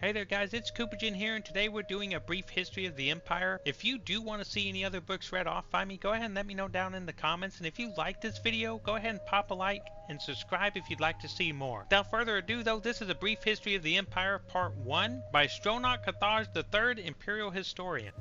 Hey there guys, it's Coopergen here, and today we're doing a brief history of the Empire. If you do want to see any other books read off by me, go ahead and let me know down in the comments. And if you like this video, go ahead and pop a like and subscribe if you'd like to see more. Without further ado though, this is a brief history of the Empire Part 1 by Stronach Cathars III, Imperial Historian.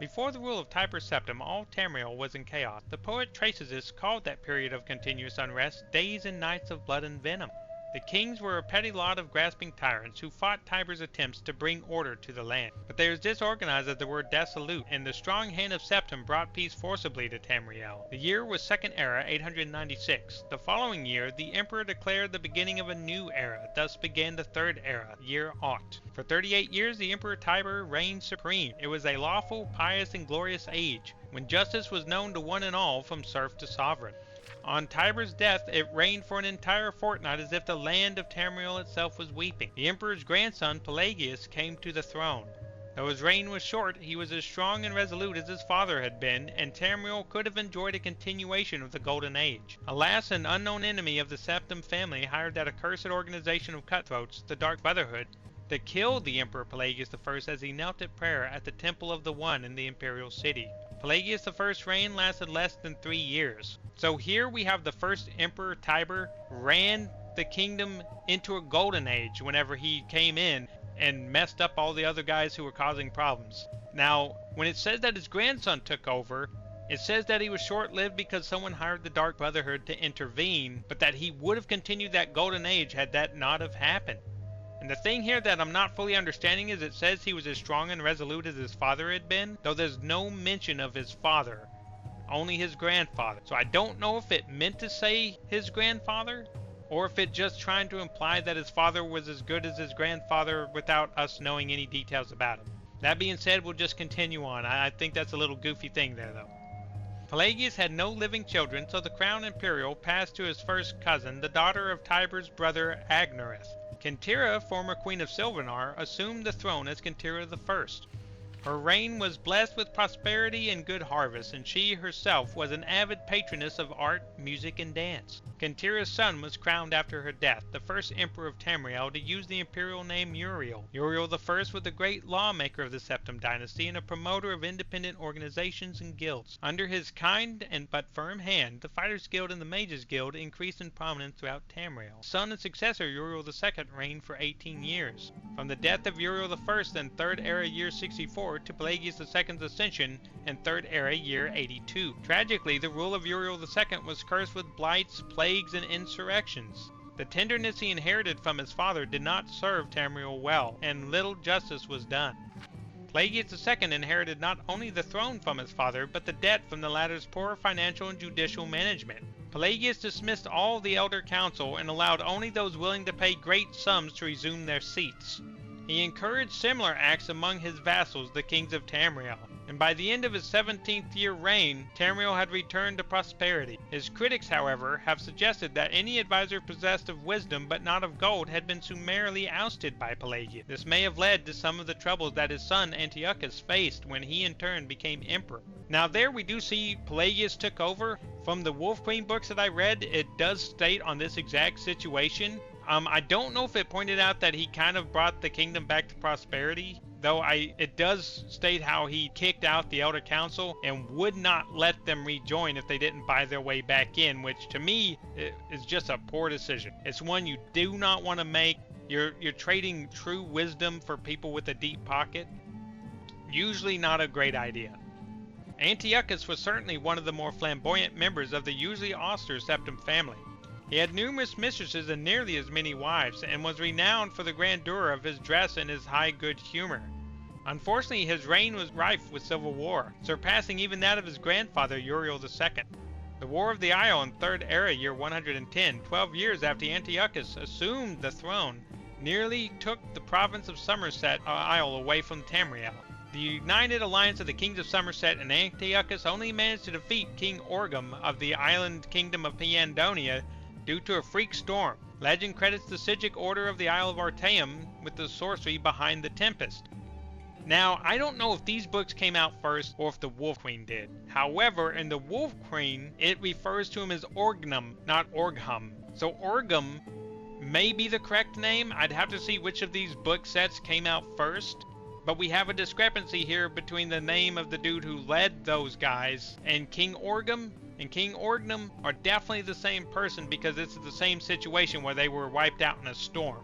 Before the rule of Tiber Septim, all Tamriel was in chaos. The poet Tracesis called that period of continuous unrest days and nights of blood and venom. The kings were a petty lot of grasping tyrants who fought Tiber's attempts to bring order to the land. But they were disorganized as they were dissolute, and the strong hand of Septim brought peace forcibly to Tamriel. The year was Second Era, 896. The following year, the emperor declared the beginning of a new era. Thus began the Third Era, year Aught. For 38 years, the Emperor Tiber reigned supreme. It was a lawful, pious, and glorious age, when justice was known to one and all, from serf to sovereign. On Tiber's death, it reigned for an entire fortnight as if the land of Tamriel itself was weeping. The emperor's grandson, Pelagius, came to the throne. Though his reign was short, he was as strong and resolute as his father had been, and Tamriel could have enjoyed a continuation of the Golden Age. Alas, an unknown enemy of the Septim family hired that accursed organization of cutthroats, the Dark Brotherhood, to kill the Emperor Pelagius I as he knelt at prayer at the Temple of the One in the imperial city. Pelagius I's reign lasted less than 3 years. So here we have the first Emperor Tiber ran the kingdom into a golden age whenever he came in and messed up all the other guys who were causing problems. Now, when it says that his grandson took over, it says that he was short-lived because someone hired the Dark Brotherhood to intervene, but that he would have continued that golden age had that not have happened. And the thing here that I'm not fully understanding is it says he was as strong and resolute as his father had been, though there's no mention of his father, only his grandfather. So I don't know if it meant to say his grandfather, or if it just trying to imply that his father was as good as his grandfather without us knowing any details about him. That being said, we'll just continue on. I think that's a little goofy thing there though. Pelagius had no living children, so the crown imperial passed to his first cousin, the daughter of Tiber's brother Agnereth. Kentira, former queen of Silvanar, assumed the throne as Kentira I. Her reign was blessed with prosperity and good harvest, and she herself was an avid patroness of art, music, and dance. Kentira's son was crowned after her death, the first emperor of Tamriel to use the imperial name Uriel. Uriel I was the great lawmaker of the Septim dynasty and a promoter of independent organizations and guilds. Under his kind and but firm hand, the Fighters Guild and the Mages Guild increased in prominence throughout Tamriel. Son and successor Uriel II reigned for 18 years. From the death of Uriel I in Third Era year 64 to Pelagius II's ascension in Third Era year 82. Tragically, the rule of Uriel II was cursed with blights, plagues, and insurrections. The tenderness he inherited from his father did not serve Tamriel well, and little justice was done. Pelagius II inherited not only the throne from his father, but the debt from the latter's poor financial and judicial management. Pelagius dismissed all the elder council and allowed only those willing to pay great sums to resume their seats. He encouraged similar acts among his vassals, the kings of Tamriel, and by the end of his 17th year reign, Tamriel had returned to prosperity. His critics, however, have suggested that any advisor possessed of wisdom but not of gold had been summarily ousted by Pelagius. This may have led to some of the troubles that his son Antiochus faced when he in turn became emperor. Now there we do see Pelagius took over. From the Wolf Queen books that I read, it does state on this exact situation. I don't know if it pointed out that he kind of brought the kingdom back to prosperity, though it does state how he kicked out the Elder Council and would not let them rejoin if they didn't buy their way back in, which to me is just a poor decision. It's one you do not want to make. You're trading true wisdom for people with a deep pocket. Usually not a great idea. Antiochus was certainly one of the more flamboyant members of the usually austere Septim family. He had numerous mistresses and nearly as many wives, and was renowned for the grandeur of his dress and his high good humor. Unfortunately, his reign was rife with civil war, surpassing even that of his grandfather Uriel II. The War of the Isle in Third Era year 110, 12 years after Antiochus assumed the throne, nearly took the province of Somerset Isle away from Tamriel. The united alliance of the kings of Somerset and Antiochus only managed to defeat King Orgum of the island kingdom of Piandonia due to a freak storm. Legend credits the Sigic Order of the Isle of Artaeum with the sorcery behind the Tempest. Now, I don't know if these books came out first or if the Wolf Queen did. However, in the Wolf Queen, it refers to him as Orgnum, not Orghum. So Orgum may be the correct name. I'd have to see which of these book sets came out first. But we have a discrepancy here between the name of the dude who led those guys and King Orgum. And King Orgnum are definitely the same person, because this is the same situation where they were wiped out in a storm.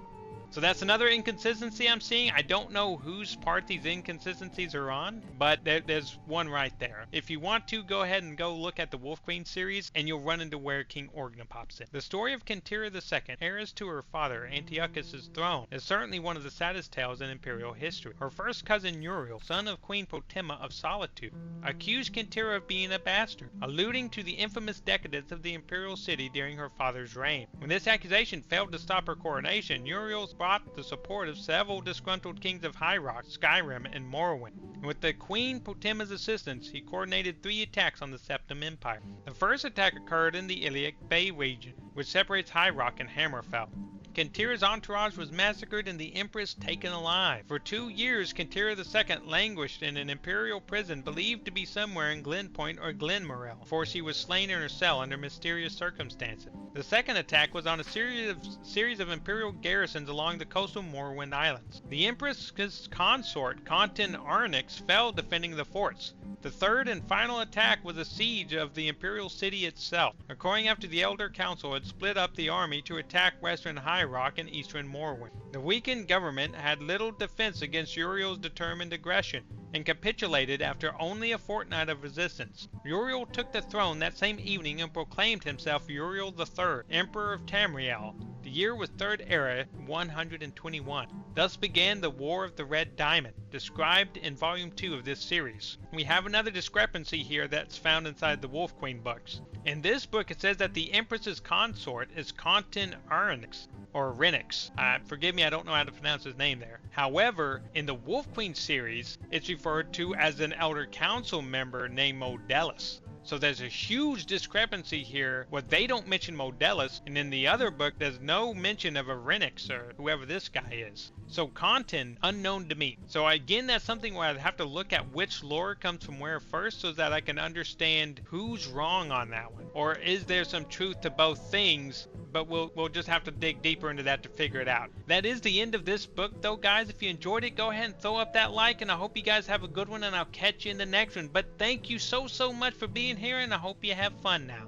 So that's another inconsistency I'm seeing. I don't know whose part these inconsistencies are on, but there's one right there. If you want to, go ahead and go look at the Wolf Queen series, and you'll run into where King Orgna pops in. The story of Kintira II, heiress to her father Antiochus' throne, is certainly one of the saddest tales in imperial history. Her first cousin Uriel, son of Queen Potema of Solitude, accused Kintira of being a bastard, alluding to the infamous decadence of the imperial city during her father's reign. When this accusation failed to stop her coronation, Uriel brought the support of several disgruntled kings of High Rock, Skyrim, and Morrowind. And with the Queen Potema's assistance, he coordinated 3 attacks on the Septim Empire. The first attack occurred in the Iliac Bay region, which separates High Rock and Hammerfell. Kintira's entourage was massacred and the Empress taken alive. For 2 years, Kintira II languished in an imperial prison believed to be somewhere in Glenpoint or Glenmorel, before she was slain in her cell under mysterious circumstances. The second attack was on a series of imperial garrisons along the coastal Morrowind Islands. The Empress's consort, Contin Arnix, fell defending the forts. The third and final attack was a siege of the imperial city itself, occurring after the Elder Council had split up the army to attack western High Rock and eastern Morrowind. The weakened government had little defense against Uriel's determined aggression, and capitulated after only a fortnight of resistance. Uriel took the throne that same evening and proclaimed himself Uriel III, Emperor of Tamriel. The year was 3rd Era 121. Thus began the War of the Red Diamond, described in Volume 2 of this series. We have another discrepancy here that's found inside the Wolf Queen books. In this book it says that the Empress's consort is Contin Arnix, or Renix. Forgive me, I don't know how to pronounce his name there. However, in the Wolf Queen series, it's referred to as an Elder Council member named Modellus. So there's a huge discrepancy here where they don't mention Modellus, and in the other book there's no mention of a Renix or whoever this guy is. So content unknown to me. So again, that's something where I'd have to look at which lore comes from where first, so that I can understand who's wrong on that one. Or is there some truth to both things? But we'll just have to dig deeper into that to figure it out. That is the end of this book though, guys. If you enjoyed it, go ahead and throw up that like, and I hope you guys have a good one, and I'll catch you in the next one. But thank you so much for being here, and I hope you have fun now.